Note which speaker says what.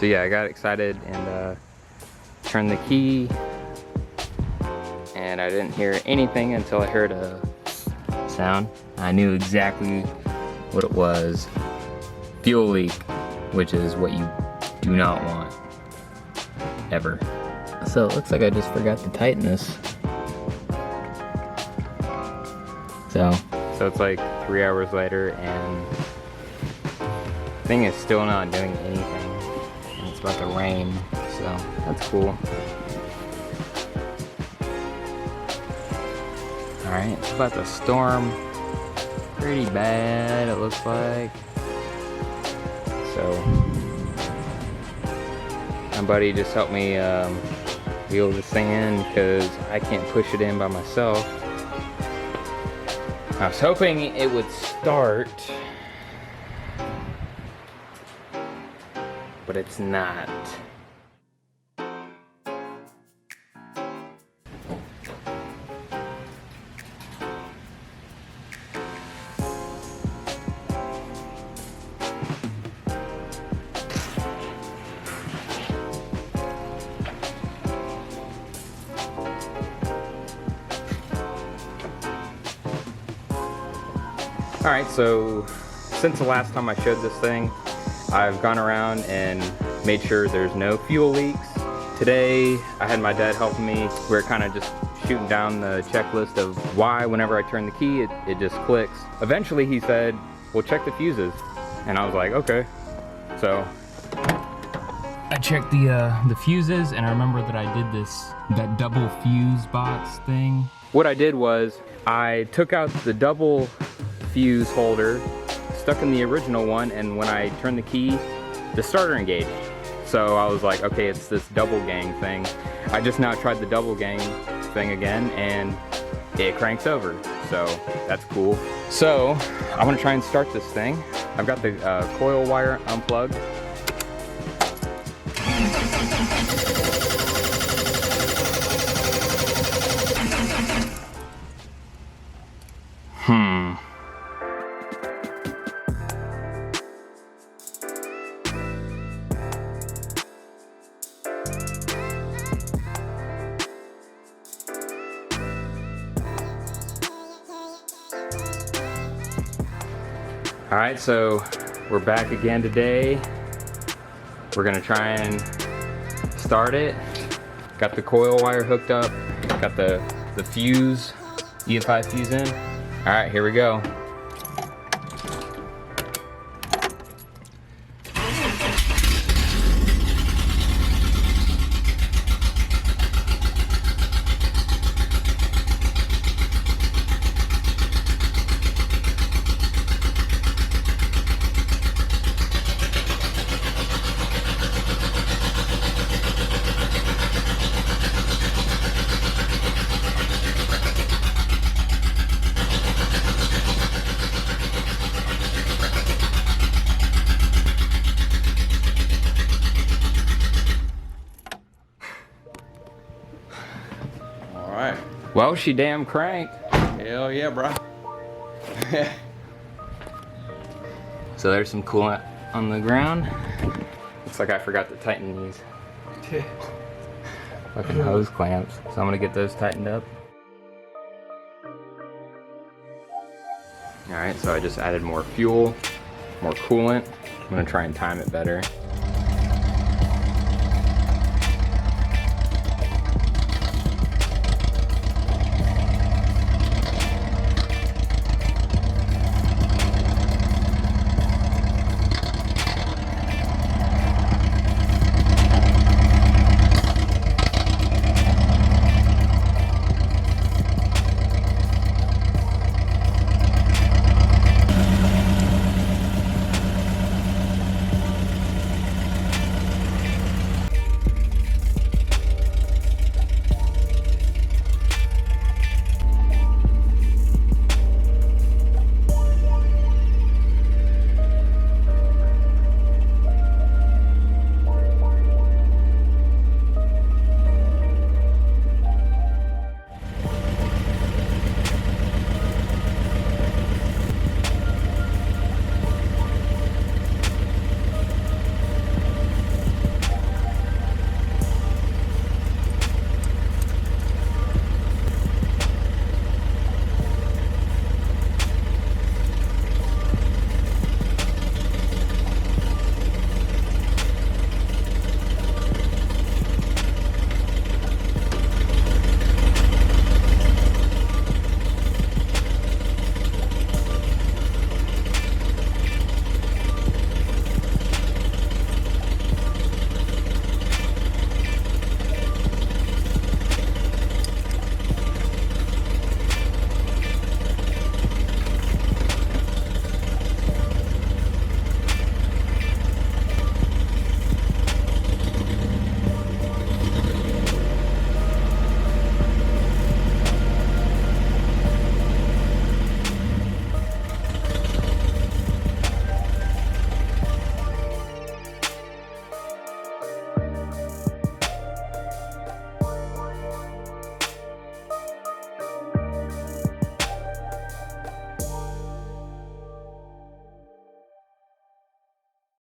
Speaker 1: So yeah, I got excited and turned the key, and I didn't hear anything until I heard a sound. I knew exactly what it was. Fuel leak, which is what you do not want, ever. So it looks like I just forgot to tighten this. So it's like 3 hours later and the thing is still not doing anything. And it's about to rain, so that's cool. Alright, it's about to storm pretty bad, it looks like. So my buddy just helped me wheel this thing in because I can't push it in by myself. I was hoping it would start, but it's not. Alright, so since the last time I showed this thing, I've gone around and made sure there's no fuel leaks. Today, I had my dad helping me. We were kind of just shooting down the checklist of why whenever I turn the key, it just clicks. Eventually he said, well, check the fuses. And I was like, okay. So I checked the fuses, and I remember that I did that double fuse box thing. What I did was I took out the double fuse holder, stuck in the original one, and when I turned the key, the starter engaged. So I was like, okay, it's this double gang thing. I just now tried the double gang thing again, and it cranks over. So that's cool. So I want to try and start this thing. I've got the coil wire unplugged. Alright, so we're back again today. We're gonna try and start it. Got the coil wire hooked up, got the fuse, EFI fuse in. Alright, here we go. Well, she damn cranked.
Speaker 2: Hell yeah, bro.
Speaker 1: So there's some coolant on the ground. Looks like I forgot to tighten these fucking hose clamps. So I'm gonna get those tightened up. Alright, so I just added more fuel, more coolant. I'm gonna try and time it better.